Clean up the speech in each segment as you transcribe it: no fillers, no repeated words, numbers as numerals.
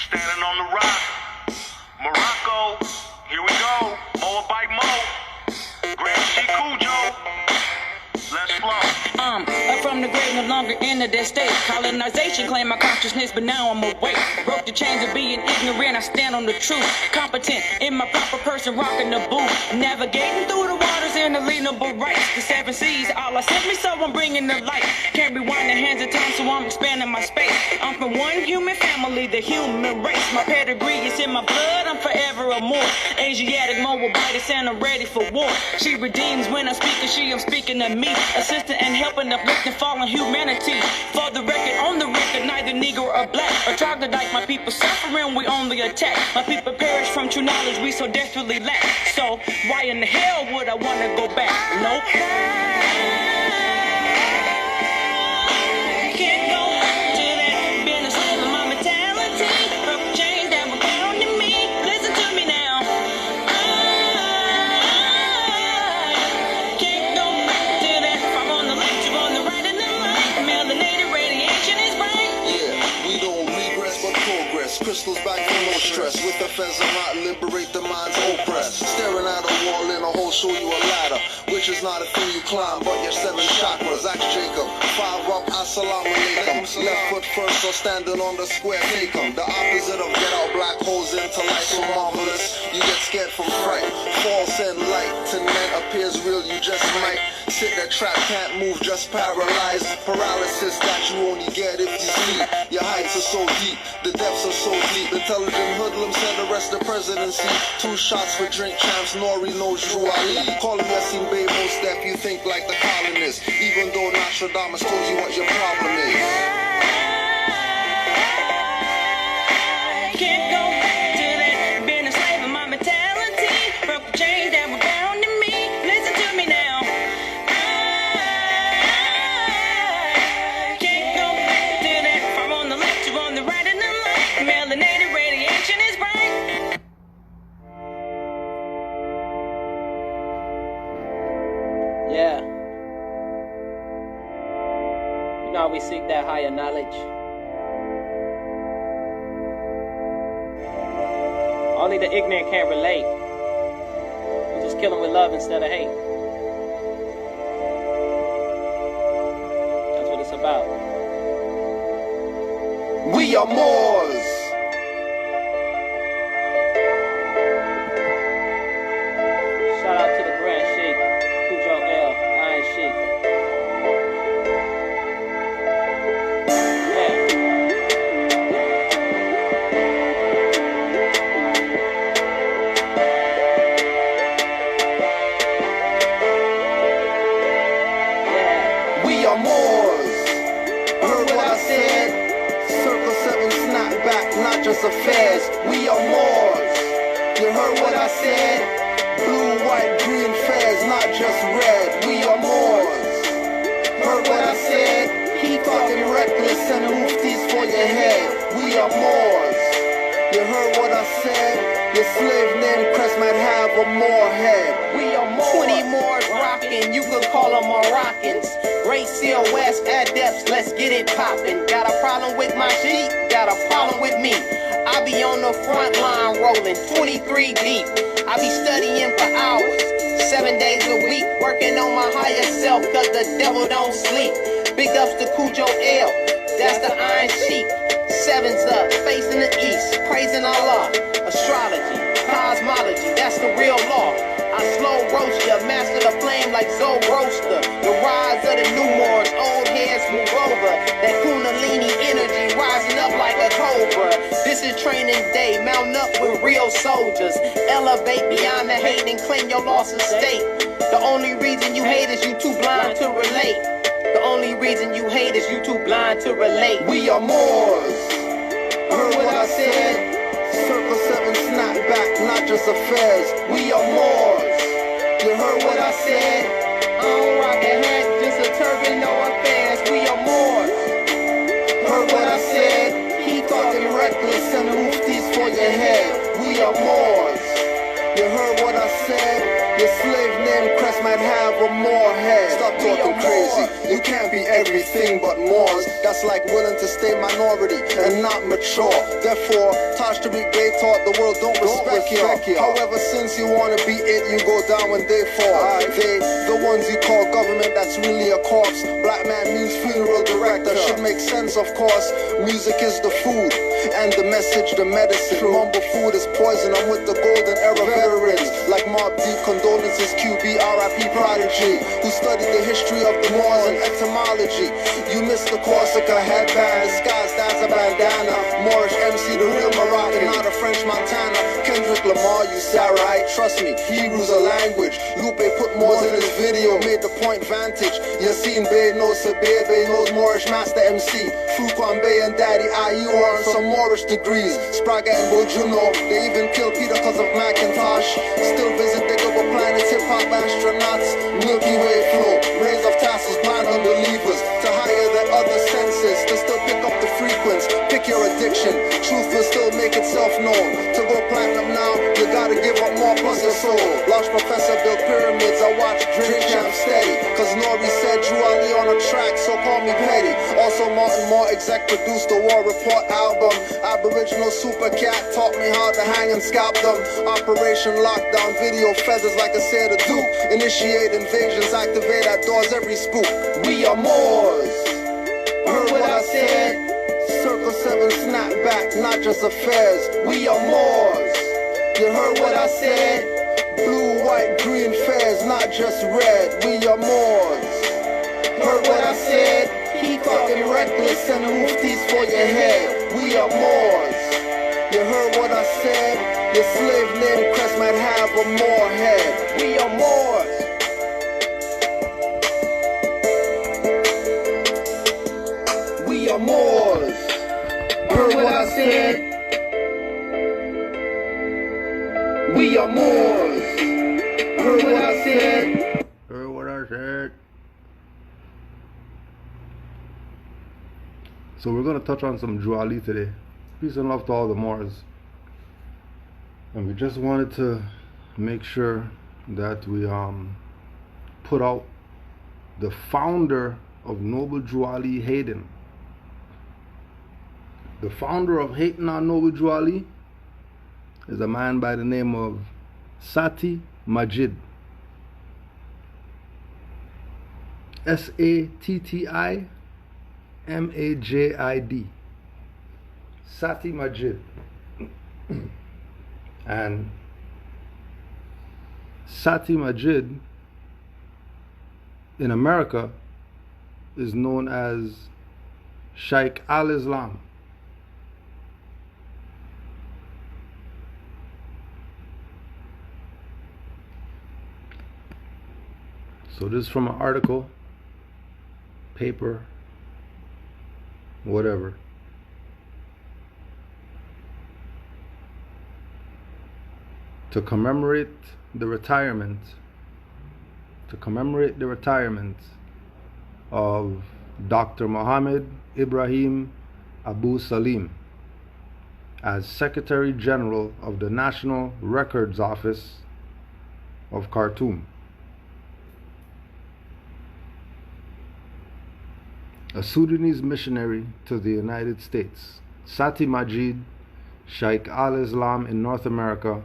Standing on the rock, Morocco, here we go, Moabite Mo, Grand Sheik Cujo, let's flow. Up from the grave, no longer in the dead state. Colonization claimed my consciousness, but now I'm awake. Broke the chains of being ignorant, I stand on the truth. Competent, in my proper person, rocking the boot. Navigating through the waters in the leanable rights. The 7 seas, Allah sent me, so I'm bringing the light. Can't rewind the hands of time, so I'm expanding my space. I'm from one human family, the human race. My pedigree is in my blood, I'm forever a Moor. Asiatic, Moabite, and I'm ready for war. She redeems when I'm speaking, I'm speaking to me. Assistant and helping, uplifting fallen humanity. For the record, on the record, neither Negro or black or troglodyte. My people suffering, we only attack. My people perish from true knowledge, we so desperately lack. So why in the hell would I want to go back? Nope. Can't go back to that. Been a slave of my mentality. Broke the chains that were bound to me. Listen to me now. Can't go back to that. If I'm on the left, you're on the right, and the right. Melanated radiation is bright. Yeah, we don't regress but progress. Crystals back from no stress. With the fence and not liberate the mind's oppressed. Staring at a wall in a hole, show you a ladder. Which is not a thing you climb, but your 7 chakras. Ask Jacob. 5 up, assalamu alaikum. Left foot first, so standing on the square, take 'em. The opposite of get out, black holes into light. So marvelous, you get scared from fright. False and light, tonight appears real, you just might. Sit there trapped, can't move, just paralyzed. Paralysis that you only get if you sleep. Your heights are so deep, the depths are so deep. Intelligent hoodlums said arrest the presidency. 2 shots for drink champs, Nori knows Drew Ali. Call him Yasin Babe, most deaf, you think like the colonists. Even though Nostradamus told you what your problem is. Can't go back to that. Been a slave of my mentality. Broke the chains that were bound to me. Listen to me now. Can't go back to that. If I'm on the left, you're on the right, and the light. Melanated radiation is bright. Yeah. You know, we seek that higher knowledge. Only the ignorant can't relate. We just kill them with love instead of hate. That's what it's about. We are Moors. Shout out to the Grand Sheik, Cujo L, Iron Sheik. We are Moors. Heard what I said? Circle 7 snap back, not just affairs. We are Moors. You heard what I said? Blue, white, green fairs, not just red. We are Moors. Heard what I said? He talking reckless and muftis for your head. We are Moors. You heard what I said? Your slave named Crest might have a Moor head. We are Moors. 20 Moors rockin', you could call them Moroccans. Great Seal West adepts, let's get it poppin'. Got a problem with my sheep, got a problem with me. I be on the front line rolling 23 deep. I be studying for hours, 7 days a week, working on my higher self, cause the devil don't sleep. Big ups to Cujo L, that's the Iron Sheik. 7's up, facing the east, praising Allah. Astrology, cosmology, that's the real law. I slow roast ya, master the flame like Zoe Roaster. The rise of the new Moors, old heads move over. That Kundalini energy rising up like a cobra. This is training day, mount up with real soldiers. Elevate beyond the hate and claim your lost estate. The only reason you hate is you too blind to relate. The only reason you hate is you too blind to relate. We are Moors. Heard what I said? Circle 7 snap back, not just affairs. We are Moors. You heard what I said? I don't rock a hat, just a turban, no affairs. We are Moors. Heard what I said? He talking reckless and muftis for your head. We are Moors. You heard what I said? Your slave named Crest crest might have a Moor head. Stop talking crazy. You can't be everything but Moors. That's like willing to stay minority and not mature. Therefore, Taj Tariq Bey taught the world don't respect you. However, since you wanna be it, you go down when they fall. They, the ones you call government, that's really a corpse. Black man means funeral director. Should make sense, of course. Music is the food and the message, the medicine. Mumble food is poison. I'm with the golden era veterans like Mob Deep, condolences, QB, RIP Prodigy, who studied the history of the Moors and etymology. You missed the Corsica headband, disguised as a bandana. Moorish MC, the real Moroccan, not a French Montana. Kendrick Lamar, you Sarahite, trust me, Hebrew's a language. Lupe put Moors in his video, made the point vantage. Yassine Bey knows Sabir, Bey knows Moorish Master MC. Fuquan Bey and Daddy IU are on some Moorish degrees. Spraga and Bojuno, they even killed Peter cause of Macintosh. Still visit Digable planets, hip-hop astronauts. Milky Way flow, rays of tassels, blind unbelievers. To higher than other senses, to still pick up the frequency. Pick your addiction, truth will still make itself known. To go platinum now, you gotta give up more plus your soul. Lost Professor built pyramids, I watch Drink Champ steady. Cause Nori said Drew Ali on a track, so call me petty. Also Martin Moore exec produced the War Report album. Aboriginal Super Cat taught me how to hang and scalp them. Operation Lockdown, video feathers like I said to do. Initiate invasions, activate at doors every spook. We are Moors. Heard what I said? Circle 7 snapback, not just affairs. We are Moors. You heard what I said? Blue, white, green fairs, not just red. We are Moors. Heard what I said? Keep fucking reckless and muftis for your head. We are Moors. You heard what I said? Your slave name crest might have a Moor head. We are Moors. We are Moors. Heard what I said? We are Moors. Heard what I said? Heard what I said? So we're going to touch on some Juali today. Peace and love to all the Moors. And we just wanted to make sure that we put out the founder of Noble Juali Hayden. The founder of Hayden on Noble Juali is a man by the name of Sati Majid. Satti Majid. Sati Majid. And Sati Majid in America is known as Shaykh al-Islam. So this is from an article, paper, whatever. To commemorate the retirement of Dr. Muhammad Ibrahim Abu Salim as Secretary General of the National Records Office of Khartoum. A Sudanese missionary to the United States, Sati Majid, Shaykh al-Islam in North America,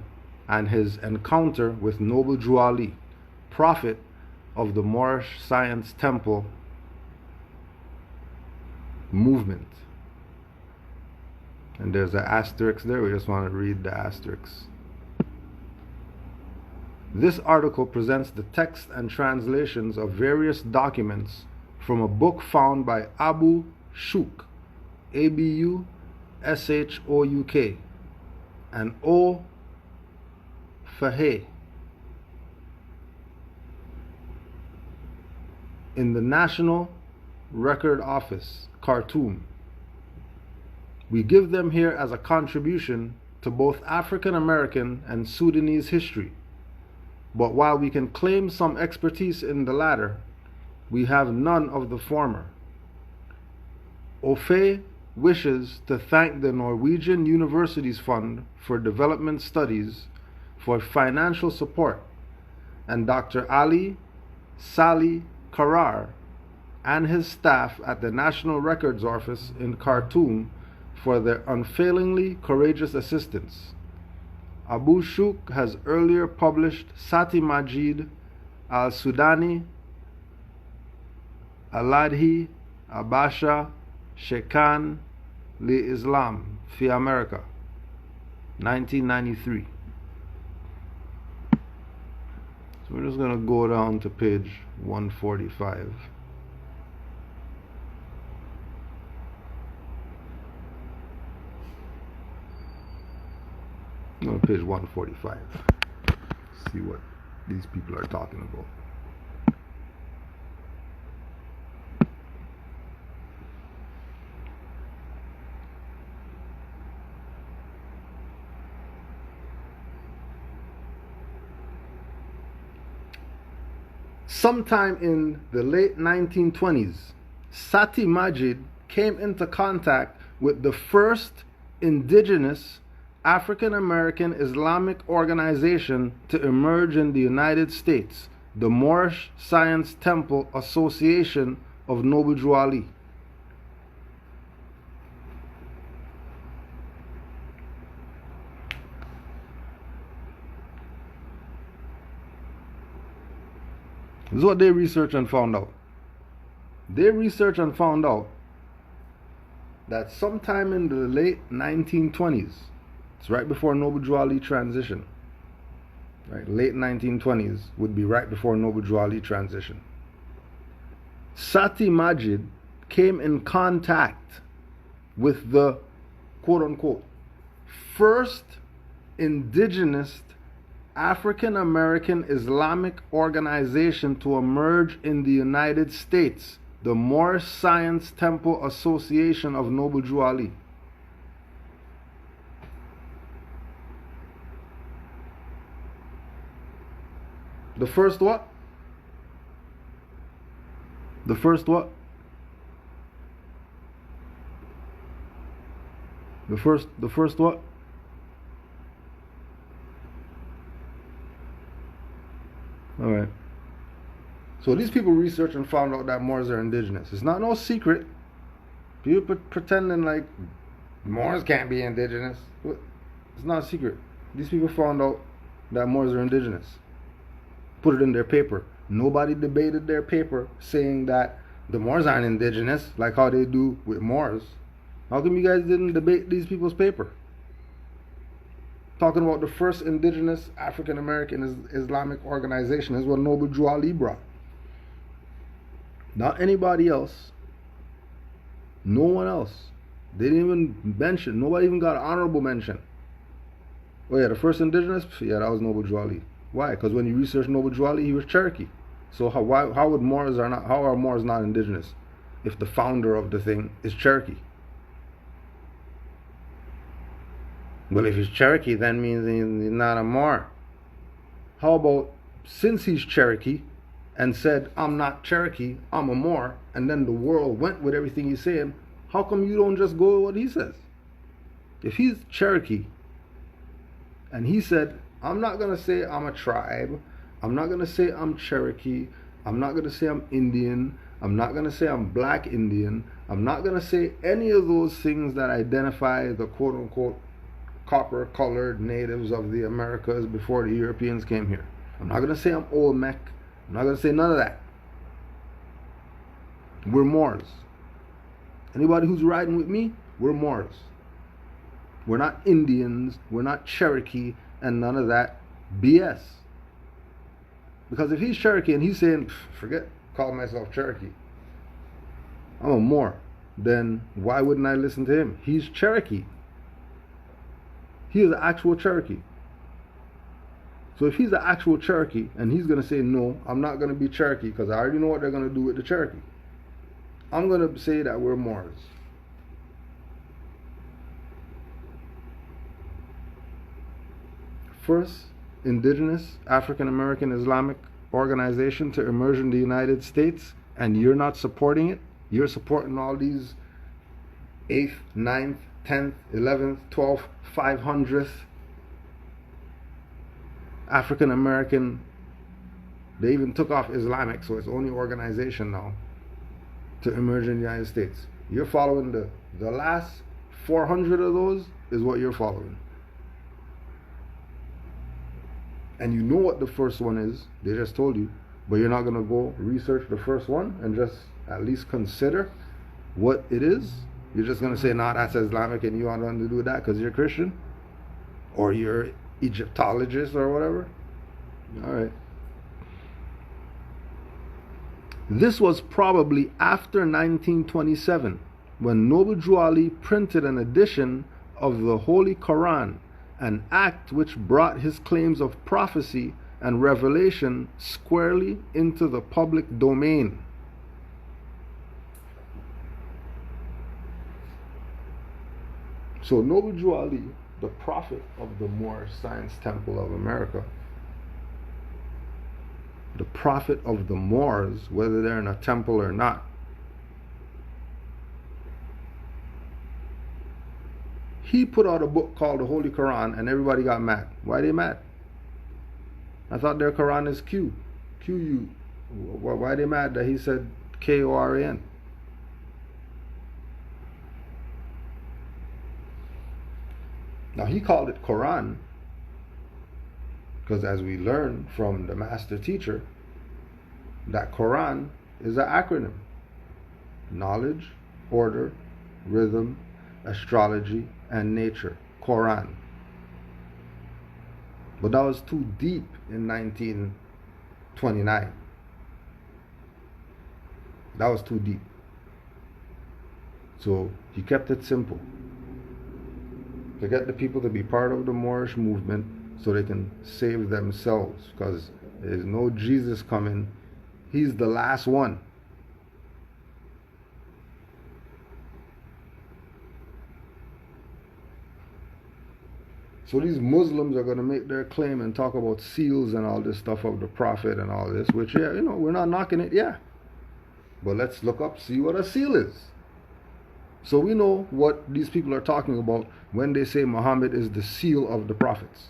and his encounter with Noble Juali, prophet of the Moorish Science Temple movement. And there's an asterisk there, we just want to read the asterisk. This article presents the text and translations of various documents from a book found by Abu Shuk, Abu-Shouk, and O. Fahey in the National Record Office, Khartoum. We give them here as a contribution to both African American and Sudanese history. But while we can claim some expertise in the latter, we have none of the former. Ofe wishes to thank the Norwegian Universities Fund for Development Studies for financial support, and Dr. Ali Salih Karar and his staff at the National Records Office in Khartoum for their unfailingly courageous assistance. Abu Shuk has earlier published Sati Majid al-Sudani, Aladhi, Abasha, Shekan li Islam fi America, 1993. So we're just going to go down to page 145. On page 145. See what these people are talking about. Sometime in the late 1920s, Sati Majid came into contact with the first indigenous African American Islamic organization to emerge in the United States, the Moorish Science Temple Association of Noble Drew Ali. This is what they researched and found out. They researched and found out that sometime in the late 1920s, it's right before Noble Drew Ali transition. Right, late 1920s would be right before Noble Drew Ali transition. Sati Majid came in contact with the quote-unquote first indigenous African American Islamic organization to emerge in the United States, the Moorish Science Temple Association of Noble Drew Ali. The first what? The first what? The first what? Alright. So these people researched and found out that Moors are indigenous. It's not no secret. People pretending like Moors can't be indigenous. It's not a secret. These people found out that Moors are indigenous. Put it in their paper. Nobody debated their paper saying that the Moors aren't indigenous like how they do with Moors. How come you guys didn't debate these people's paper? Talking about the first indigenous African American Islamic organization is what Noble Drew Ali brought. Not anybody else. No one else. They didn't even mention. Nobody even got an honorable mention. Oh yeah, the first indigenous? Yeah, that was Noble Drew Ali. Why? Because when you research Noble Drew Ali, he was Cherokee. So how would Moors are not? How are Moors not indigenous if the founder of the thing is Cherokee? Well, if he's Cherokee, that means he's not a Moor. How about since he's Cherokee and said, I'm not Cherokee, I'm a Moor, and then the world went with everything he's saying, how come you don't just go with what he says? If he's Cherokee and he said, I'm not going to say I'm a tribe, I'm not going to say I'm Cherokee, I'm not going to say I'm Indian, I'm not going to say I'm black Indian, I'm not going to say any of those things that identify the quote-unquote copper-colored natives of the Americas before the Europeans came here. I'm not going to say I'm Olmec. I'm not going to say none of that. We're Moors. Anybody who's riding with me, we're Moors. We're not Indians, we're not Cherokee, and none of that BS. Because if he's Cherokee and he's saying, forget calling myself Cherokee, I'm a Moor, then why wouldn't I listen to him? He's Cherokee. He is an actual Cherokee. So if he's an actual Cherokee and he's going to say, no, I'm not going to be Cherokee because I already know what they're going to do with the Cherokee, I'm going to say that we're Moors. First indigenous African American Islamic organization to emerge in the United States, and you're not supporting it. You're supporting all these 8th, 9th, 10th, 11th, 12th, 500th African American They even took off Islamic, so it's only organization now to emerge in the United States. You're following the last 400 of those is what you're following. And you know what the first one is. They just told you. But you're not going to go research the first one and just at least consider what it is. You're just going to say, nah, that's Islamic and you want nothing to do with that because you're Christian? Or you're Egyptologist or whatever? All right. This was probably after 1927 when Noble Drew Ali printed an edition of the Holy Quran, an act which brought his claims of prophecy and revelation squarely into the public domain. So Noble Drew Ali, the prophet of the Moor Science Temple of America, the prophet of the Moors, whether they're in a temple or not, he put out a book called the Holy Quran and everybody got mad. Why are they mad? I thought their Quran is Q-U. Why are they mad that he said K-O-R-A-N? Now he called it Quran because as we learn from the master teacher, that Quran is an acronym. Knowledge, order, rhythm, astrology, and nature. Quran. But that was too deep in 1929. That was too deep. So he kept it simple. To get the people to be part of the Moorish movement so they can save themselves, because there's no Jesus coming. He's the last one. So these Muslims are going to make their claim and talk about seals and all this stuff of the prophet and all this, which, yeah, we're not knocking it, yeah. But let's look up, see what a seal is. So we know what these people are talking about when they say Muhammad is the seal of the prophets.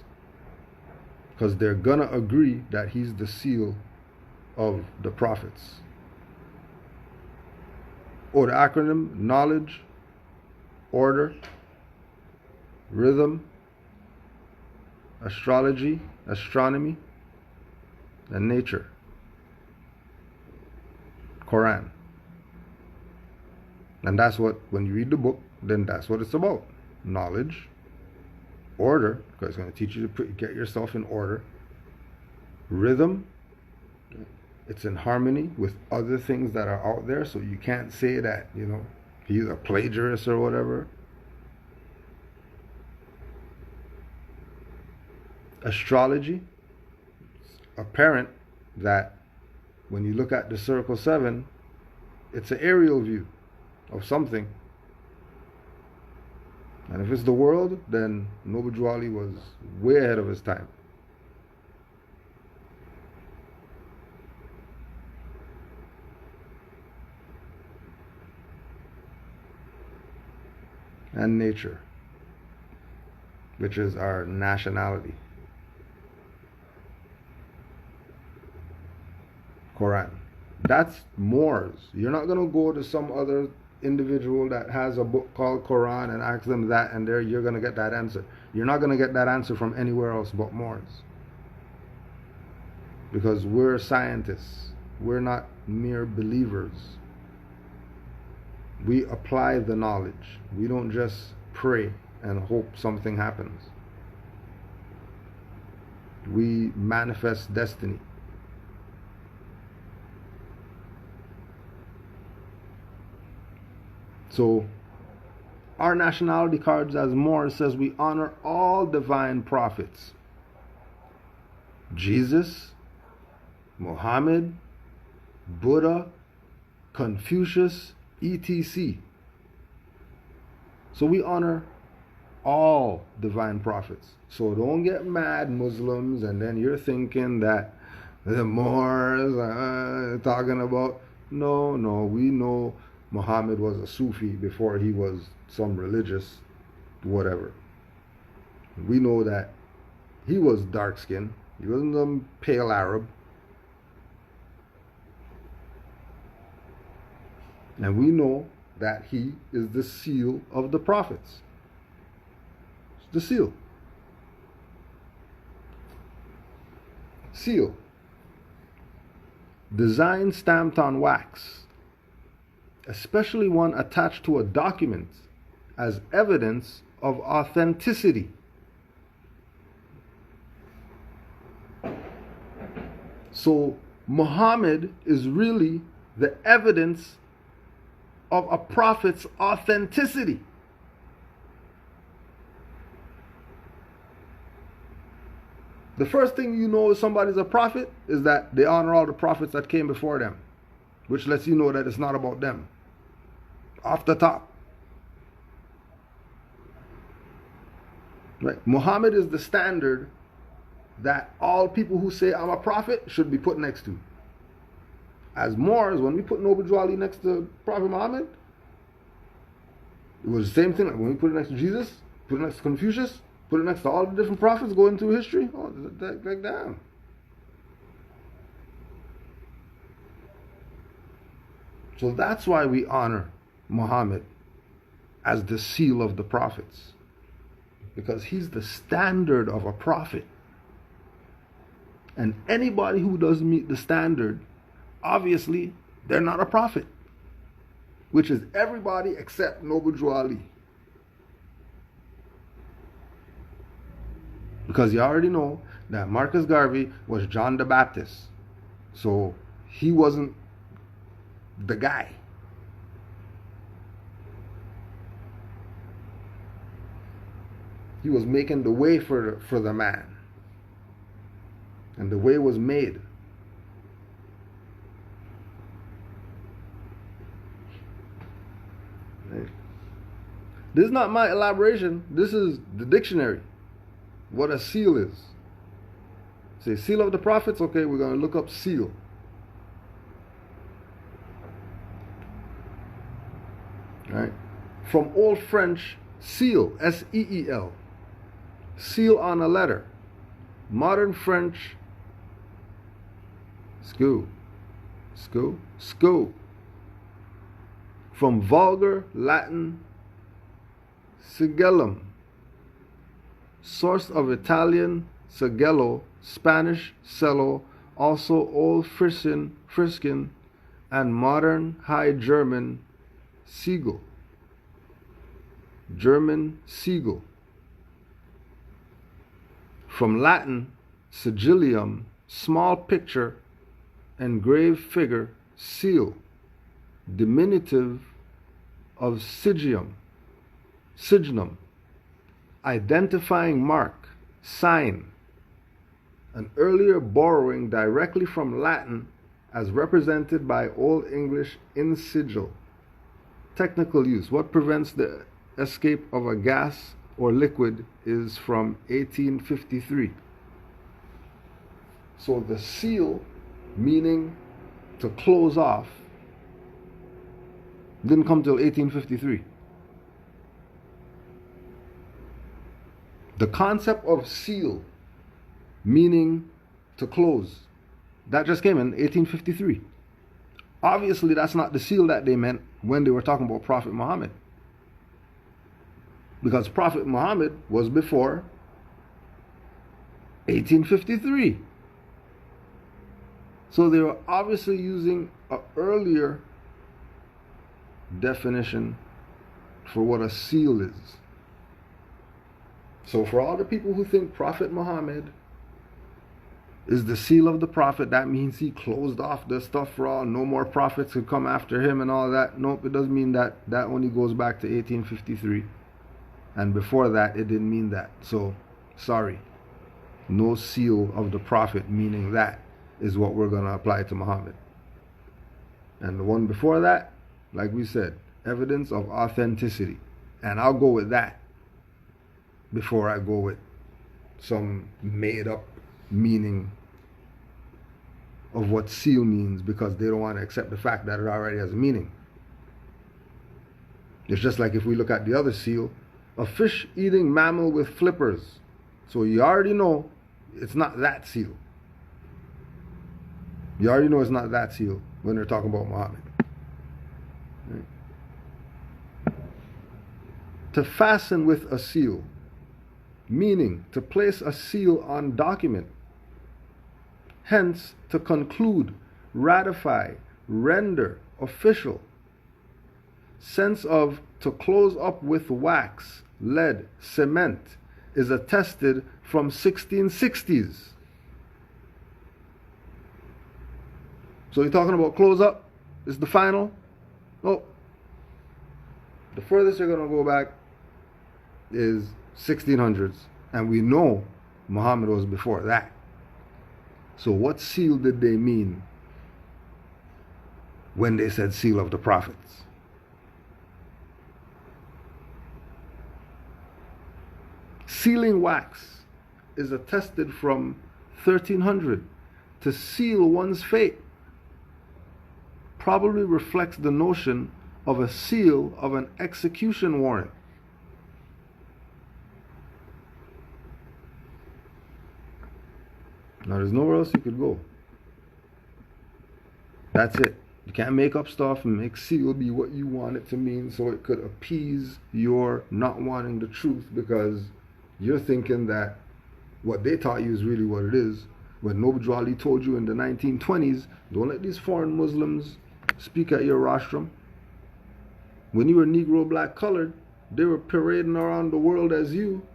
Because they're going to agree that he's the seal of the prophets. Or the acronym, knowledge, order, rhythm, astrology, astronomy, and nature. Quran. And that's what, when you read the book, then that's what it's about. Knowledge, order, because it's going to teach you to get yourself in order. Rhythm, it's in harmony with other things that are out there, so you can't say that, he's a plagiarist or whatever. Astrology, it's apparent that when you look at the Circle 7, it's an aerial view of something. And if it's the world, then Noble Drew Ali was way ahead of his time. And nature, which is our nationality. Quran. That's Moors. You're not going to go to some other individual that has a book called Quran and ask them that, and there you're going to get that answer. You're not going to get that answer from anywhere else but Moors. Because we're scientists. We're not mere believers. We apply the knowledge. We don't just pray and hope something happens. We manifest destiny. So, our nationality cards as Moors says we honor all divine prophets. Jesus, Muhammad, Buddha, Confucius, etc. So we honor all divine prophets. So don't get mad, Muslims, and then you're thinking that the Moors are talking about... No, we know Muhammad was a Sufi before he was some religious whatever. We know that he was dark-skinned. He wasn't a pale Arab. And we know that he is the seal of the prophets. It's the seal. Seal. Design stamped on wax, especially one attached to a document as evidence of authenticity. So Muhammad is really the evidence of a prophet's authenticity. The first thing you know if somebody's a prophet is that they honor all the prophets that came before them, which lets you know that it's not about them. Off the top. Right? Muhammad is the standard that all people who say I'm a prophet should be put next to. As Moors, when we put Noble Drew Ali next to Prophet Muhammad, it was the same thing. Like when we put it next to Jesus, put it next to Confucius, put it next to all the different prophets going through history. Oh, like damn. So that's why we honor Muhammad as the seal of the prophets, because he's the standard of a prophet. And anybody who doesn't meet the standard, obviously, they're not a prophet, which is everybody except Noble Drew Ali. Because you already know that Marcus Garvey was John the Baptist. So he wasn't the guy. He was making the way for the man. And the way was made. Right. This is not my elaboration. This is the dictionary. What a seal is. Say seal of the prophets. Okay, we're going to look up seal. Right. From Old French, seal, S-E-E-L. Seal on a letter. Modern French, sceau. From vulgar Latin, sigillum. Source of Italian sigillo, Spanish cello, also Old Frisian, and modern High German siegel. German siegel. From Latin, sigillium, small picture, engraved figure, seal, diminutive of signum, identifying mark, sign, an earlier borrowing directly from Latin as represented by Old English insigil. Technical use. What prevents the escape of a gas or liquid is from 1853. So the seal, meaning to close off, didn't come till 1853. The concept of seal, meaning to close, that just came in 1853. Obviously, that's not the seal that they meant when they were talking about Prophet Muhammad. Because Prophet Muhammad was before 1853. So they were obviously using an earlier definition for what a seal is. So for all the people who think Prophet Muhammad is the seal of the prophet, that means he closed off the stuff for all, no more prophets could come after him and all that. Nope, it doesn't mean that. That only goes back to 1853. And before that, it didn't mean that. So, sorry. No seal of the prophet, meaning that, is what we're going to apply to Muhammad. And the one before that, like we said, evidence of authenticity. And I'll go with that before I go with some made up meaning of what seal means, because they don't want to accept the fact that it already has a meaning. It's just like if we look at the other seal, a fish-eating mammal with flippers. So you already know it's not that seal. You already know it's not that seal when they're talking about Muhammad. To fasten with a seal, meaning to place a seal on document. Hence, to conclude, ratify, render, official. Sense of to close up with wax, lead, cement is attested from 1660s. So you're talking about close up is the final? Oh, the furthest you're going to go back is 1600s, and we know Muhammad was before that. So what seal did they mean when they said seal of the prophets? Sealing wax is attested from 1300. To seal one's fate probably reflects the notion of a seal of an execution warrant. Now there's nowhere else you could go. That's it. You can't make up stuff and make seal be what you want it to mean so it could appease your not wanting the truth because you're thinking that what they taught you is really what it is. When Noble Ali told you in the 1920s, don't let these foreign Muslims speak at your rostrum. When you were Negro, black, colored, they were parading around the world as you,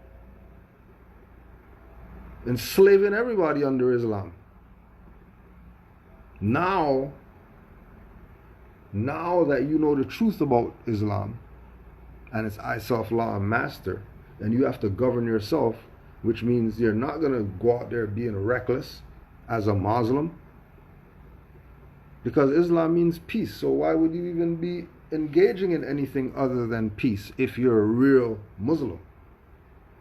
enslaving everybody under Islam. Now that you know the truth about Islam, and it's I, self, law, and master, and you have to govern yourself, which means you're not going to go out there being reckless as a Muslim, because Islam means peace. So why would you even be engaging in anything other than peace if you're a real Muslim?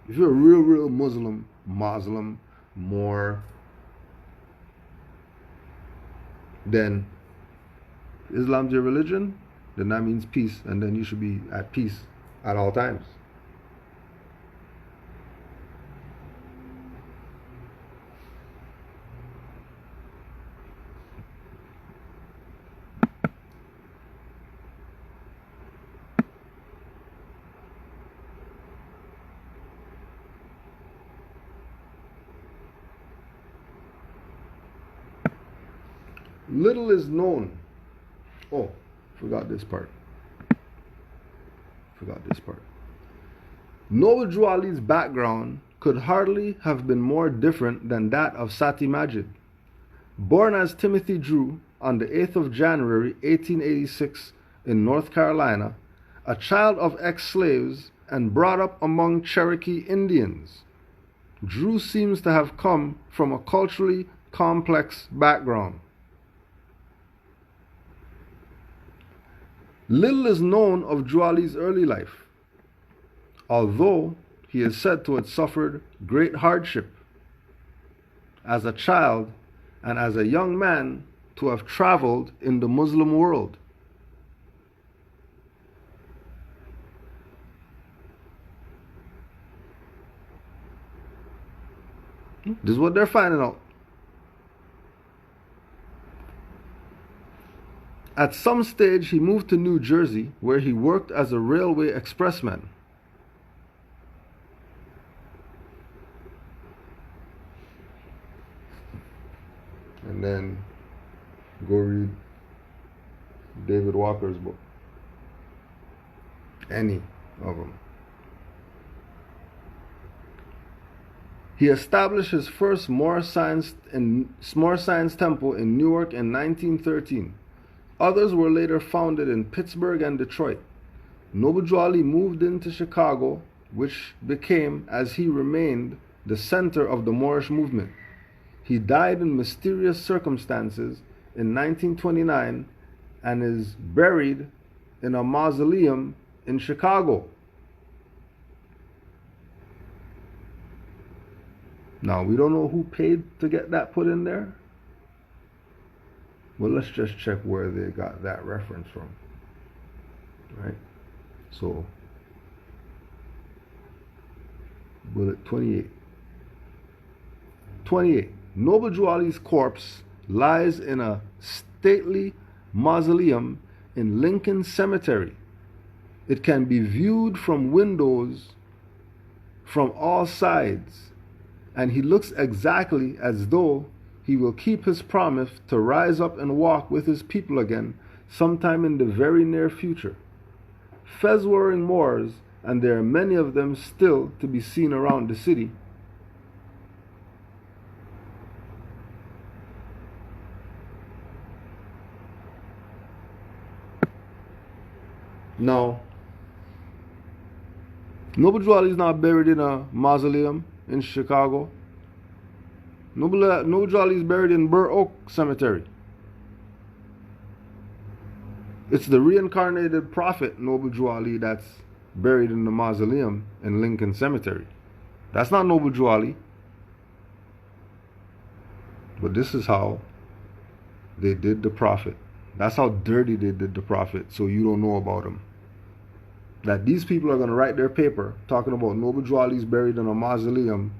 If you're a real Muslim, Moor, then Islam's your religion, then that means peace, and then you should be at peace at all times. Little is known. Oh, forgot this part. Noble Drew Ali's background could hardly have been more different than that of Sati Majid. Born as Timothy Drew on the 8th of January 1886 in North Carolina, a child of ex-slaves and brought up among Cherokee Indians, Drew seems to have come from a culturally complex background. Little is known of Drew Ali's early life, although he is said to have suffered great hardship as a child and as a young man to have traveled in the Muslim world. This is what they're finding out. At some stage, he moved to New Jersey, where he worked as a railway expressman. And then go read David Walker's book. Any of them. He established his first Moor Science Temple in Newark in 1913. Others were later founded in Pittsburgh and Detroit. Noble Drew Ali moved into Chicago, which became, as he remained, the center of the Moorish movement. He died in mysterious circumstances in 1929 and is buried in a mausoleum in Chicago. Now, we don't know who paid to get that put in there. Well, let's just check where they got that reference from. Right? So, bullet 28. 28. Noble Drew Ali's corpse lies in a stately mausoleum in Lincoln Cemetery. It can be viewed from windows from all sides, and he looks exactly as though he will keep his promise to rise up and walk with his people again sometime in the very near future. Fez-wearing Moors, and there are many of them still to be seen around the city, now, Noble Drew Ali is not buried in a mausoleum in Chicago. Noble Drew Ali is buried in Burr Oak Cemetery. It's the reincarnated prophet Noble Drew Ali that's buried in the mausoleum in Lincoln Cemetery. That's not Noble Drew Ali. But this is how they did the prophet. That's how dirty they did the prophet, so you don't know about him. That these people are going to write their paper talking about Noble Drew Ali's buried in a mausoleum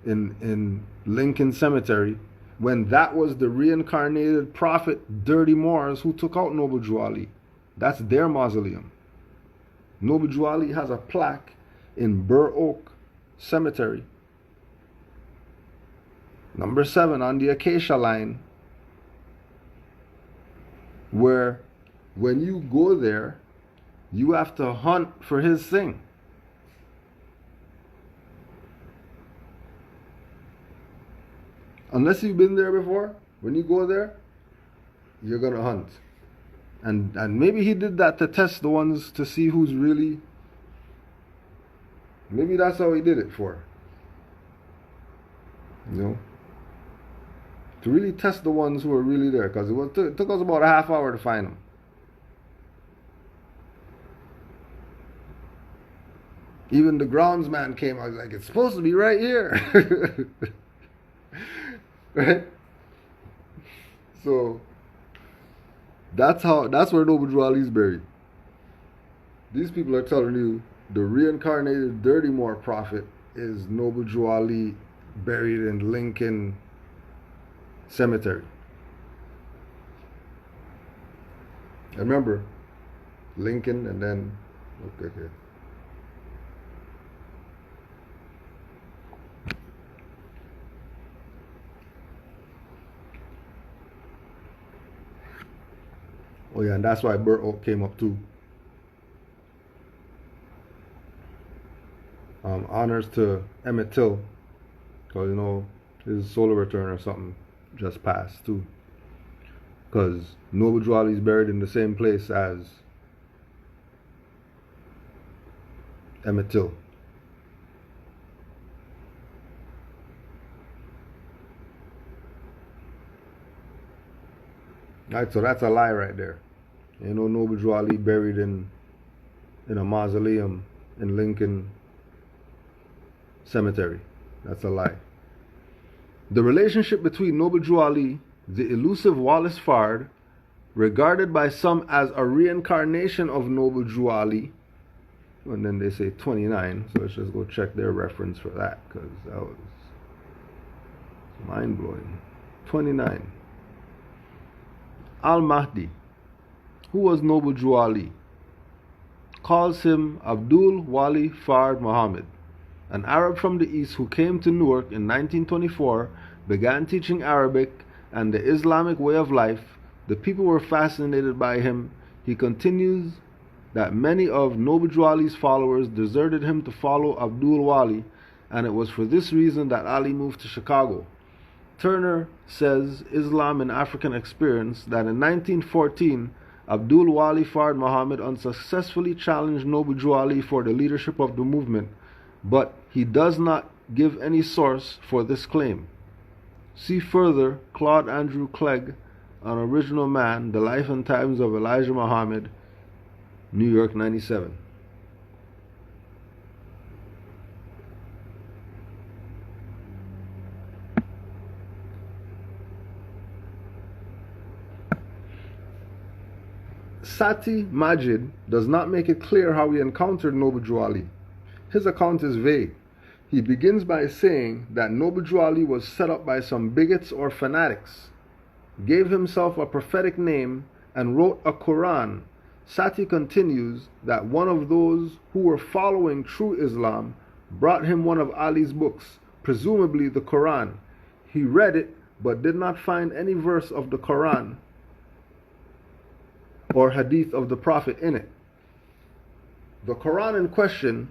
in Lincoln Cemetery, when that was the reincarnated prophet, Dirty Moors, who took out Noble Drew Ali. That's their mausoleum. Noble Drew Ali has a plaque in Burr Oak Cemetery, number 7 on the Acacia line, where when you go there, you have to hunt for his thing. Unless you've been there before, when you go there, you're gonna hunt. And maybe he did that to test the ones to see who's really. Maybe that's how he did it for. You know? To really test the ones who are really there, because it took us about a half hour to find them. Even the groundsman came out like, it's supposed to be right here. Right? So that's where Noble Drew Ali is buried. These people are telling you the reincarnated Dirty Moor prophet is Noble Drew Ali buried in Lincoln Cemetery. And remember, Lincoln and then okay. Oh yeah, and that's why Burr Oak came up too. Honors to Emmett Till, because you know his solar return or something just passed too. Because Noble Drew Ali is buried in the same place as Emmett Till. Alright, so that's a lie right there. You know, Noble Drew Ali buried in a mausoleum in Lincoln Cemetery. That's a lie. The relationship between Noble Drew Ali, the elusive Wallace Fard, regarded by some as a reincarnation of Noble Drew Ali, and then they say 29, so let's just go check their reference for that, because that was mind-blowing. 29. Al-Mahdi, who was Noble Drew Ali, calls him Abdul Wali Fard Muhammad, an Arab from the East who came to Newark in 1924, began teaching Arabic and the Islamic way of life. The people were fascinated by him. He continues that many of Noble Drew Ali's followers deserted him to follow Abdul Wali, and it was for this reason that Ali moved to Chicago. Turner says, Islam and African Experience, that in 1914, Abdul Wali Fard Muhammad unsuccessfully challenged Noble Drew Ali for the leadership of the movement, but he does not give any source for this claim. See further Claude Andrew Clegg on Original Man, The Life and Times of Elijah Muhammad, New York 97. Sati Majid does not make it clear how he encountered Noble Drew Ali. His account is vague. He begins by saying that Noble Drew Ali was set up by some bigots or fanatics, gave himself a prophetic name, and wrote a Quran, Sati continues that one of those who were following true Islam brought him one of Ali's books, presumably the Quran. He read it but did not find any verse of the Quran or hadith of the Prophet in it. The Quran in question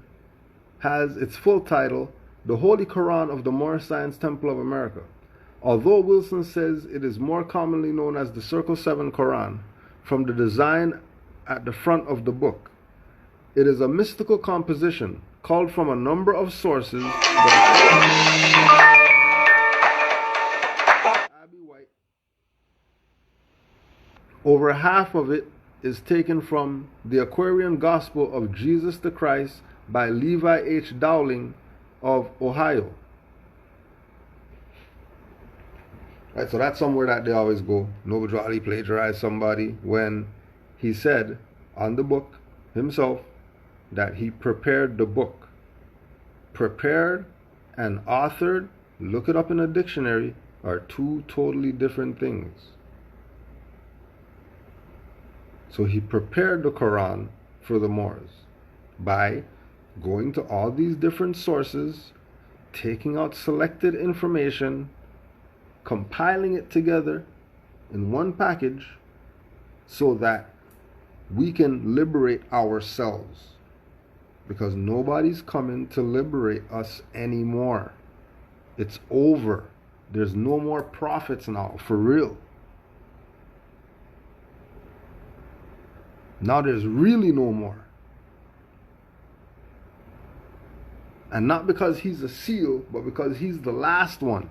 has its full title, The Holy Quran of the Moorish Science Temple of America. Although Wilson says it is more commonly known as the Circle 7 Quran, from the design at the front of the book, it is a mystical composition called from a number of sources. Over half of it is taken from the Aquarian Gospel of Jesus the Christ by Levi H. Dowling of Ohio. Right, so that's somewhere that they always go. Noble Ali plagiarized somebody when he said on the book himself that he prepared the book. Prepared and authored, look it up in a dictionary, are two totally different things. So he prepared the Quran for the Moors by going to all these different sources, taking out selected information, compiling it together in one package so that we can liberate ourselves. Because nobody's coming to liberate us anymore. It's over. There's no more prophets now, for real. Now there's really no more. And not because he's a seal, but because he's the last one.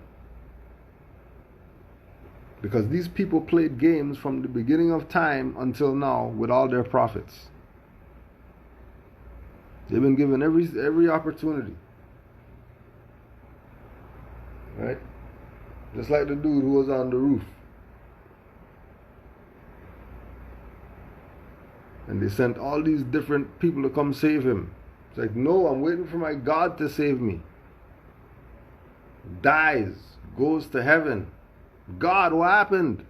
Because these people played games from the beginning of time until now with all their prophets. They've been given every opportunity. Right? Just like the dude who was on the roof. And they sent all these different people to come save him. It's like, no, I'm waiting for my God to save me. Dies, goes to heaven. God, what happened?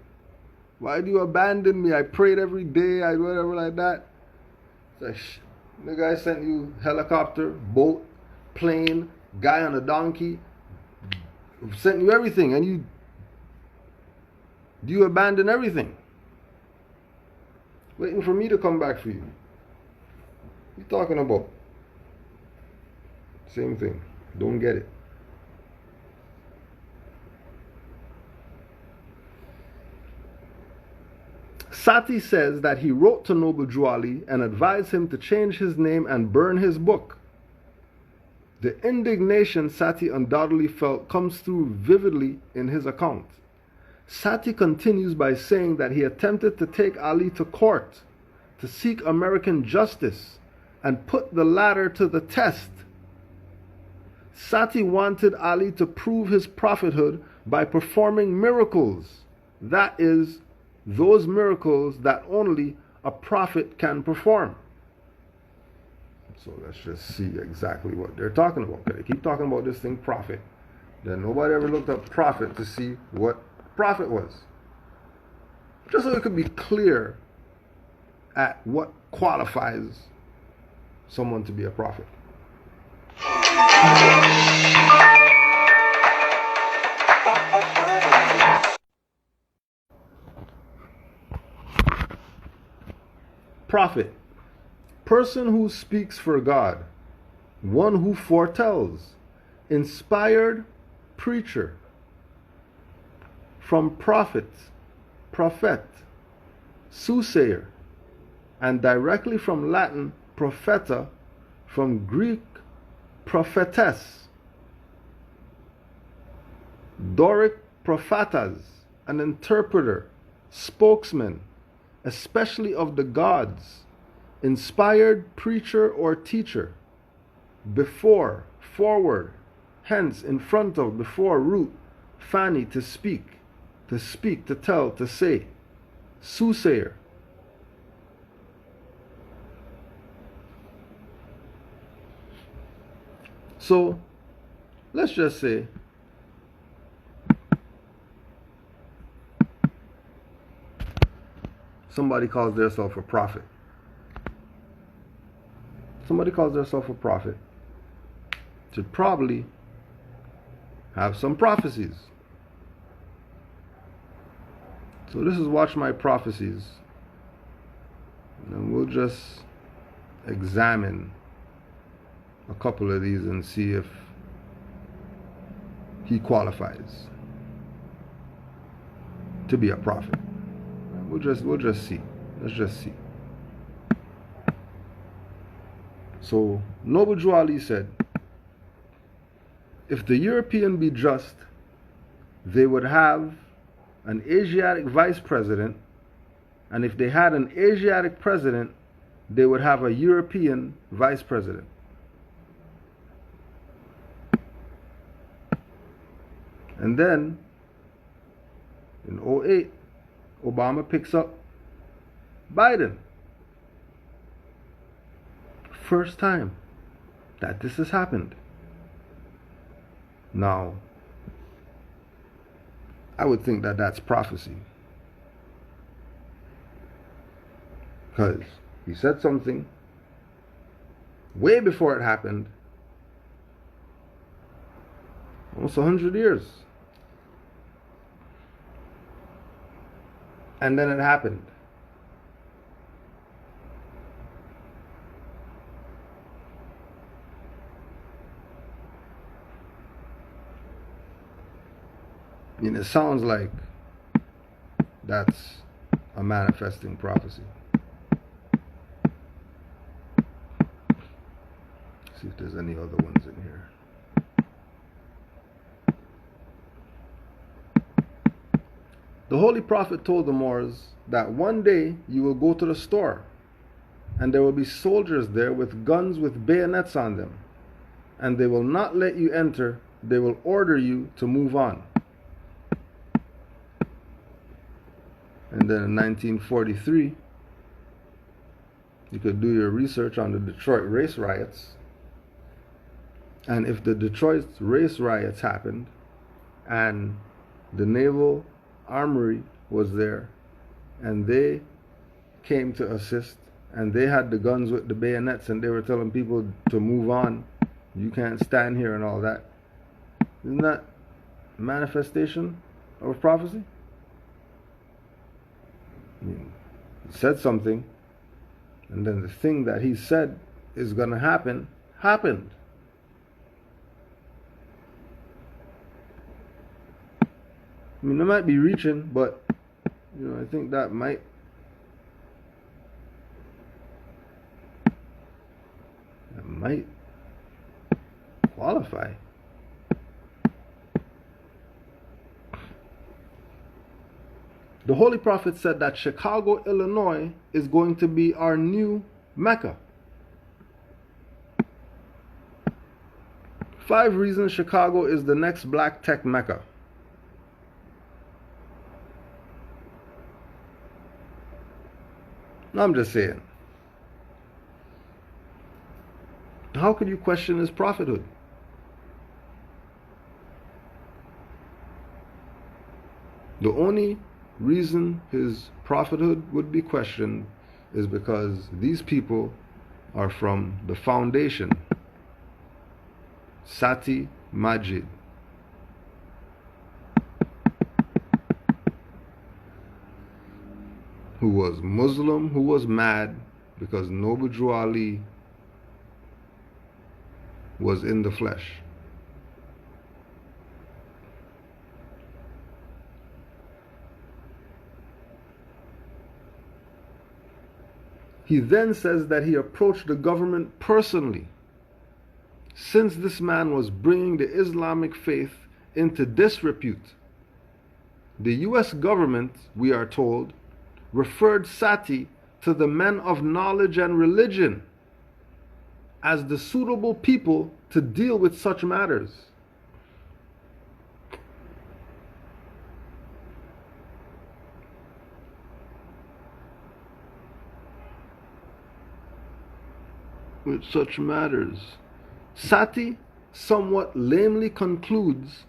Why do you abandon me? I prayed every day, I whatever like that. It's like, the guy sent you helicopter, boat, plane, guy on a donkey, sent you everything, and you abandon everything? Waiting for me to come back for you. What are you talking about? Same thing. Don't get it. Sati says that he wrote to Noble Juali and advised him to change his name and burn his book. The indignation Sati undoubtedly felt comes through vividly in his account. Sati continues by saying that he attempted to take Ali to court to seek American justice and put the latter to the test. Sati wanted Ali to prove his prophethood by performing miracles. That is, those miracles that only a prophet can perform. So let's just see exactly what they're talking about. They keep talking about this thing, prophet. Then nobody ever looked up prophet to see what prophet was. Just so it could be clear at what qualifies someone to be a prophet. Prophet, person who speaks for God, one who foretells, inspired preacher. From prophet, prophet, soothsayer, and directly from Latin propheta, from Greek prophetess, Doric prophetas, an interpreter, spokesman, especially of the gods, inspired preacher or teacher, before, forward, hence, in front of, before, root, Fani, to speak, to tell, to say, soothsayer. So, let's just say somebody calls themselves a prophet. somebody calls themselves a prophet should probably have some prophecies. So this is Watch My Prophecies, and we'll just examine a couple of these and see if he qualifies to be a prophet. We'll just see. Let's just see. So Noble Drew Ali said, if the European be just, they would have an Asiatic vice president, and if they had an Asiatic president, they would have a European vice president. And then in 2008, Obama picks up Biden. First time that this has happened. Now, I would think that that's prophecy. Because he said something way before it happened, almost 100 years. And then it happened. And it sounds like that's a manifesting prophecy. See if there's any other ones in here. The Holy Prophet told the Moors that one day you will go to the store and there will be soldiers there with guns with bayonets on them, and they will not let you enter. They will order you to move on. And then in 1943, you could do your research on the Detroit race riots. And if the Detroit race riots happened and the Naval Armory was there and they came to assist and they had the guns with the bayonets and they were telling people to move on, you can't stand here and all that, isn't that a manifestation of prophecy? I mean, he said something, and then the thing that he said is going to happen, happened. I mean, it might be reaching, but, I think that might qualify. The Holy Prophet said that Chicago, Illinois is going to be our new Mecca. 5 reasons Chicago is the next black tech Mecca. I'm just saying. How could you question his prophethood? The only reason his prophethood would be questioned is because these people are from the foundation, Sati, Majid. Who was Muslim, who was mad because Noble Drew Ali was in the flesh. He then says that he approached the government personally, since this man was bringing the Islamic faith into disrepute. The US government, we are told, referred Sati to the men of knowledge and religion as the suitable people to deal with such matters. With such matters. Sati somewhat lamely concludes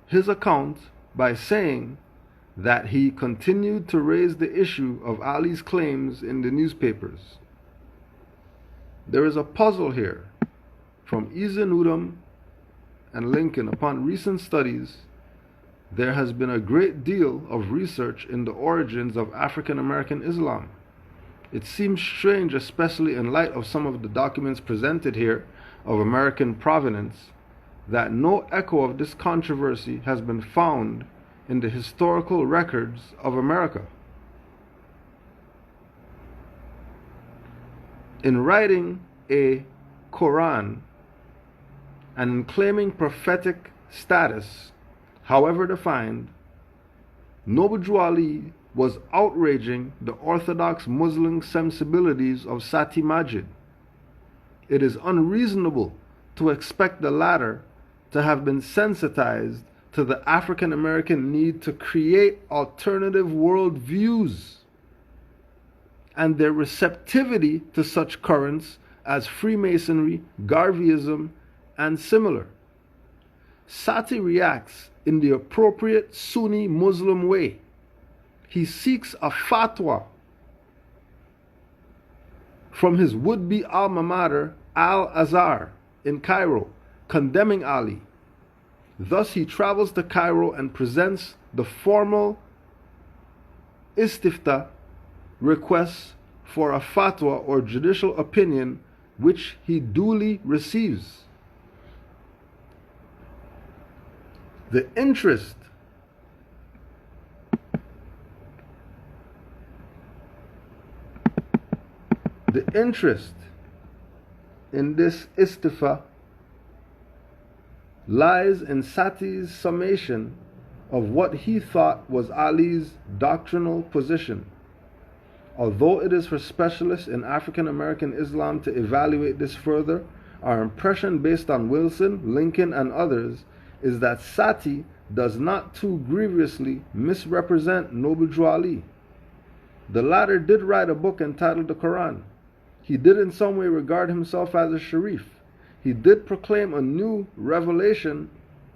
his account by saying that he continued to raise the issue of Ali's claims in the newspapers. There is a puzzle here from Isenudum and Lincoln. Upon recent studies, there has been a great deal of research in the origins of African American Islam. It seems strange, especially in light of some of the documents presented here of American provenance, that no echo of this controversy has been found in the historical records of America. In writing a Quran and in claiming prophetic status, however defined, Noble Drew Ali was outraging the orthodox Muslim sensibilities of Sati Majid. It is unreasonable to expect the latter to have been sensitized to the African American need to create alternative worldviews and their receptivity to such currents as Freemasonry, Garveyism, and similar. Sati reacts in the appropriate Sunni Muslim way. He seeks a fatwa from his would-be alma mater, Al-Azhar, in Cairo, condemning Ali. Thus he travels to Cairo and presents the formal istifta requests for a fatwa or judicial opinion, which he duly receives. The interest in this istifa lies in Sati's summation of what he thought was Ali's doctrinal position. Although it is for specialists in African American Islam to evaluate this further, our impression based on Wilson, Lincoln, and others is that Sati does not too grievously misrepresent Noble Drew Ali. The latter did write a book entitled The Quran. He did in some way regard himself as a Sharif. He did proclaim a new revelation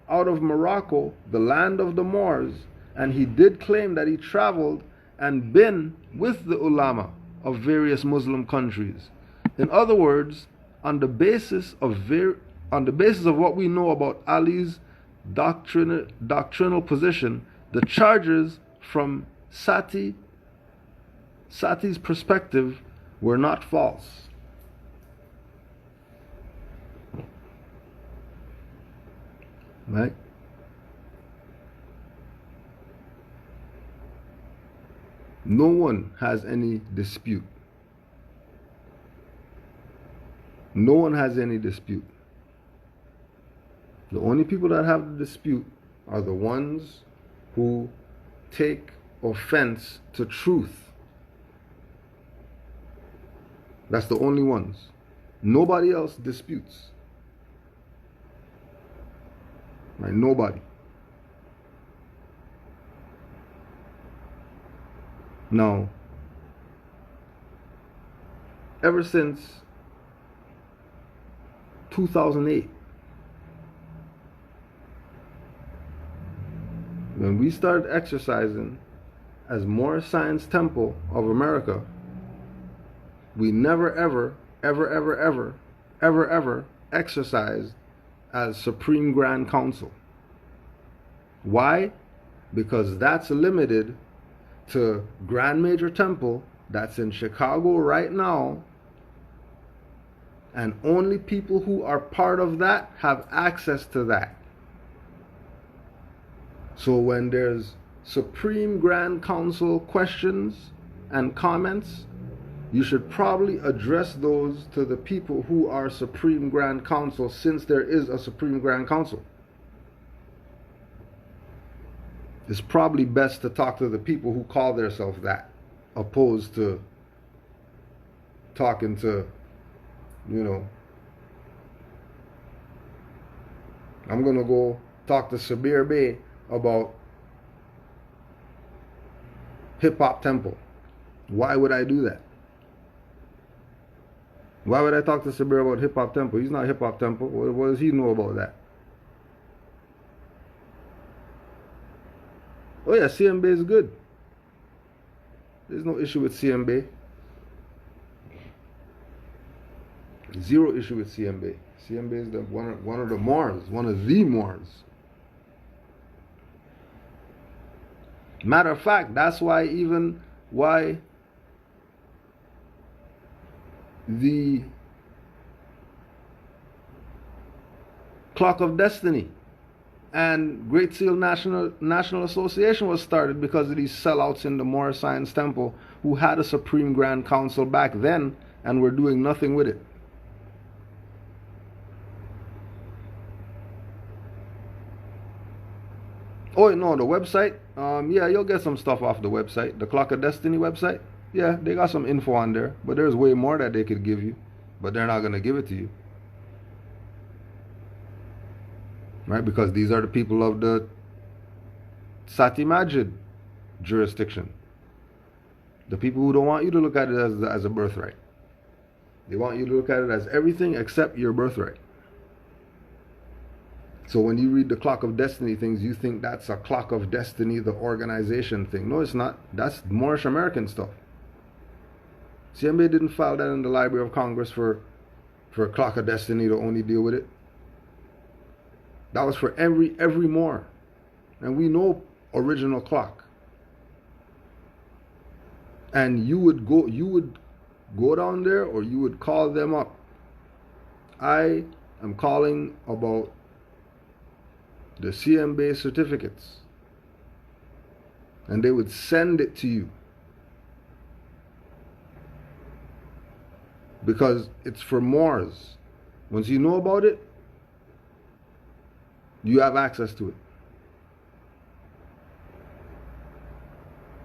out of Morocco, the land of the Moors, and he did claim that he traveled and been with the ulama of various Muslim countries. In other words, on the basis of what we know about Ali's doctrinal position, the charges from Sati's perspective were not false. Right? No one has any dispute. No one has any dispute. The only people that have the dispute are the ones who take offense to truth. That's the only ones. Nobody else disputes. Right? Nobody. Now, ever since 2008, when we started exercising as Moor Science Temple of America, we never ever exercised as Supreme Grand Council. Why? Because that's limited to Grand Major Temple that's in Chicago right now, and only people who are part of that have access to that. So when there's Supreme Grand Council questions and comments, you should probably address those to the people who are Supreme Grand Council, since there is a Supreme Grand Council. It's probably best to talk to the people who call themselves that, opposed to talking to, I'm going to go talk to Sabir Bey about Hip Hop Temple. Why would I do that? Why would I talk to Sabir about Hip Hop Temple? He's not Hip Hop Temple. What does he know about that? Oh yeah, CMB is good. There's no issue with CMB. Zero issue with CMB. CMB is one of the Moors, one of the Moors. Matter of fact, that's why the Clock of Destiny and Great Seal National Association was started because of these sellouts in the Moor Science Temple who had a Supreme Grand Council back then and were doing nothing with it. Oh no, the website. Yeah, you'll get some stuff off the website. The Clock of Destiny website. Yeah, they got some info on there, but there's way more that they could give you, but they're not gonna give it to you, right? Because these are the people of the Sati Majid jurisdiction. The people who don't want you to look at it as a birthright. They want you to look at it as everything except your birthright. So when you read the Clock of Destiny things, you think that's a Clock of Destiny, the organization thing. No, it's not. That's Moorish American stuff. CMB didn't file that in the Library of Congress for a Clock of Destiny to only deal with it. That was for every Moor. And we know original clock. And you would go down there, or you would call them up. I am calling about the CMB certificates, and they would send it to you because it's for Moors. Once you know about it, you have access to it.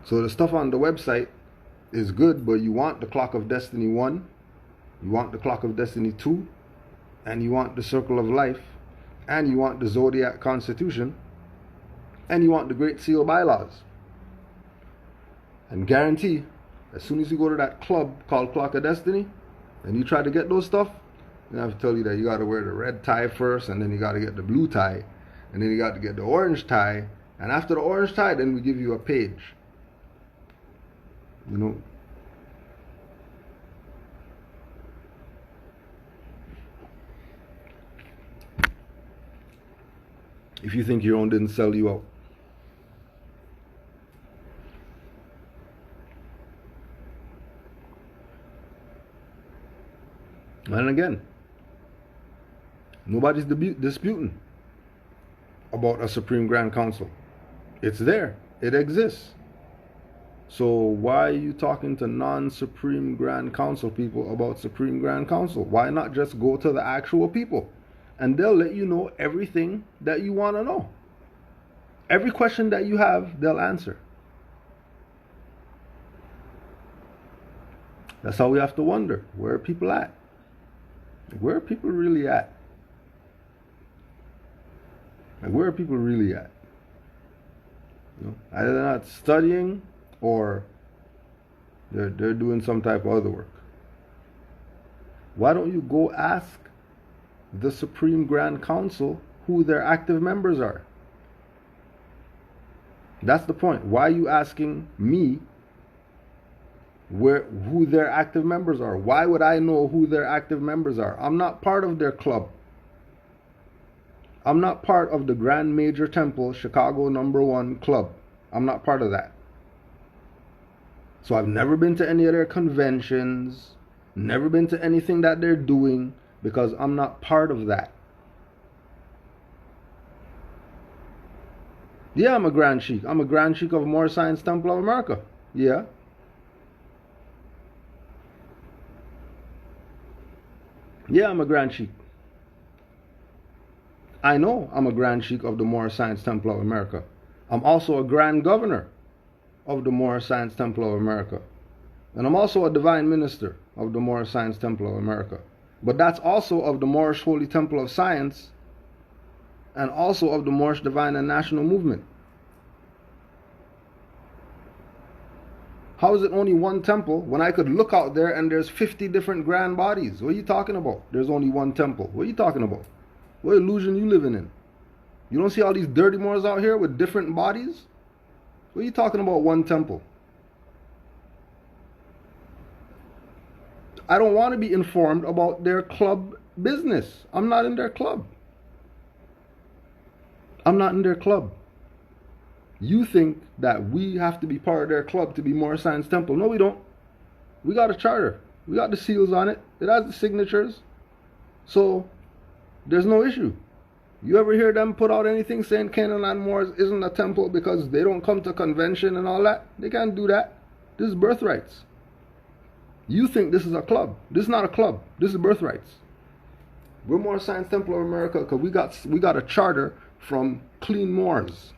So the stuff on the website is good, but you want the Clock of Destiny 1, you want the Clock of Destiny 2, and you want the Circle of Life, and you want the Zodiac Constitution, and you want the Great Seal Bylaws. And guarantee, as soon as you go to that club called Clock of Destiny, and you try to get those stuff, I have to tell you that you got to wear the red tie first, and then you got to get the blue tie, and then you got to get the orange tie, and after the orange tie, then we give you a page. You know. If you think your own didn't sell you out. And again, nobody's disputing about a Supreme Grand Council. It's there. It exists. So why are you talking to non-Supreme Grand Council people about Supreme Grand Council? Why not just go to the actual people? And they'll let you know everything that you want to know. Every question that you have, they'll answer. That's how we have to wonder. Where are people at? Where are people really at? Like, where are people really at? You know, either they're not studying or they're doing some type of other work. Why don't you go ask the Supreme Grand Council who their active members are? That's the point. Why are you asking me who their active members are? Why would I know who their active members are? I'm not part of their club. I'm not part of the Grand Major Temple Chicago #1 club. I'm not part of that. So I've never been to any of their conventions, never been to anything that they're doing, because I'm not part of that. Yeah, I'm a Grand Sheik. I'm a Grand Sheik of Moor Science Temple of America. Yeah. Yeah, I'm a Grand Sheik. I know I'm a Grand Sheik of the Moor Science Temple of America. I'm also a Grand Governor of the Moor Science Temple of America. And I'm also a Divine Minister of the Moor Science Temple of America. But that's also of the Moorish Holy Temple of Science, and also of the Moorish Divine and National Movement. How is it only one temple when I could look out there and there's 50 different grand bodies? What are you talking about? There's only one temple. What are you talking about? What illusion you living in? You don't see all these dirty Moors out here with different bodies? What are you talking about, one temple? I don't want to be informed about their club business. I'm not in their club. I'm not in their club. You think that we have to be part of their club to be Moor Science Temple. No, we don't. We got a charter. We got the seals on it. It has the signatures. So there's no issue. You ever hear them put out anything saying Canaanland Moors isn't a temple because they don't come to convention and all that? They can't do that. This is birthrights. You think this is a club. This is not a club. This is birthrights. We're Moor Science Temple of America because we got a charter from Clean Moors.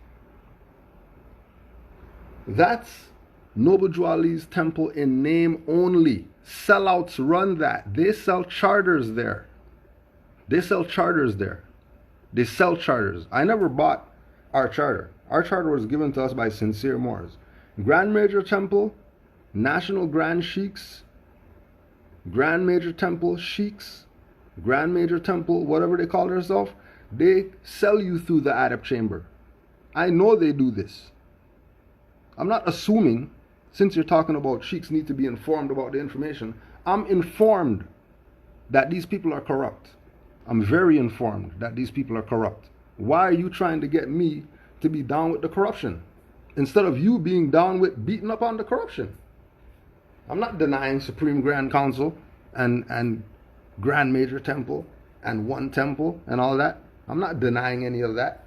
That's Noble Drew Ali's temple in name only. Sellouts run that. They sell charters there. They sell charters there. They sell charters. I never bought our charter. Our charter was given to us by sincere Moors. Grand Major Temple, National Grand Sheiks, Grand Major Temple Sheiks, Grand Major Temple, whatever they call themselves, they sell you through the adept chamber. I know they do this. I'm not assuming, since you're talking about sheiks need to be informed about the information, I'm informed that these people are corrupt. I'm very informed that these people are corrupt. Why are you trying to get me to be down with the corruption instead of you being down with beating up on the corruption? I'm not denying Supreme Grand Council and Grand Major Temple and One Temple and all that. I'm not denying any of that.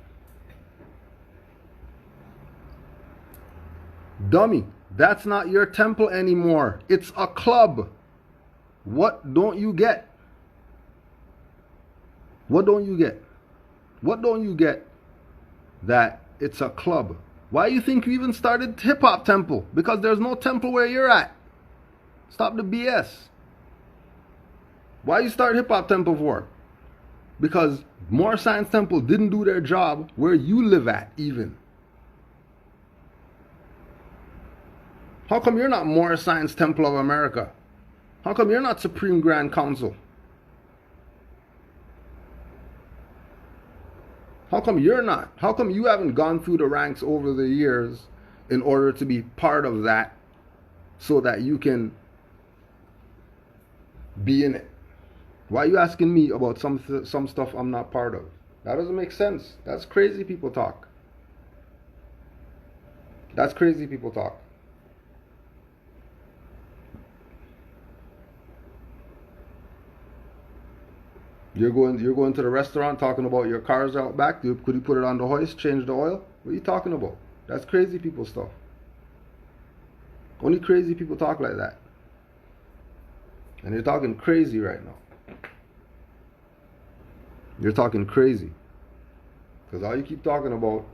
Dummy, that's not your temple anymore. It's a club. What don't you get? What don't you get? What don't you get that it's a club? Why do you think you even started Hip Hop Temple? Because there's no temple where you're at. Stop the BS. Why you start Hip Hop Temple for? Because Moor Science Temple didn't do their job where you live at even. How come you're not Moor Science Temple of America? How come you're not Supreme Grand Council? How come you're not? How come you haven't gone through the ranks over the years in order to be part of that so that you can be in it? Why are you asking me about some stuff I'm not part of? That doesn't make sense. That's crazy people talk. That's crazy people talk. You're going to the restaurant talking about your car's out back. Could you put it on the hoist, change the oil? What are you talking about? That's crazy people stuff. Only crazy people talk like that. And you're talking crazy right now. You're talking crazy. Because all you keep talking about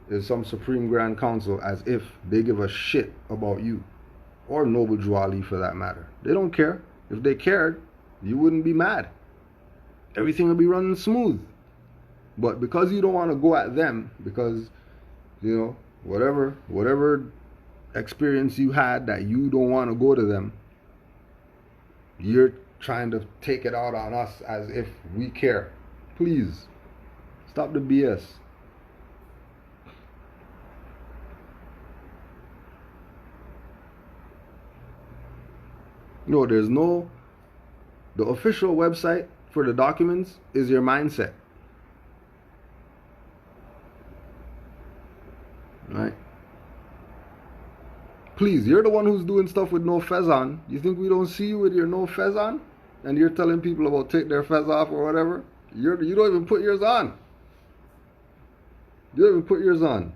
is some Supreme Grand Council as if they give a shit about you. Or Noble Drew Ali for that matter. They don't care. If they cared, you wouldn't be mad. Everything will be running smooth. But because you don't want to go at them, because, you know, whatever experience you had that you don't want to go to them, you're trying to take it out on us as if we care. Please, stop the BS. No, the official website for the documents is your mindset. Right? Please, you're the one who's doing stuff with no fez on. You think we don't see you with your no fez on? And you're telling people about take their fez off or whatever? You don't even put yours on. You don't even put yours on.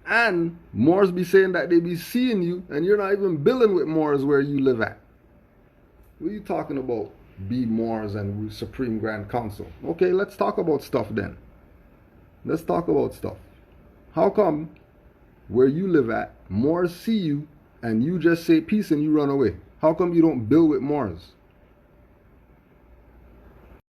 And Moors be saying that they be seeing you and you're not even billing with Moors where you live at. What are you talking about? Be Moors and Supreme Grand Council. Okay, let's talk about stuff then. Let's talk about stuff. How come where you live at, Moors see you and you just say peace and you run away? How come you don't bill with Moors?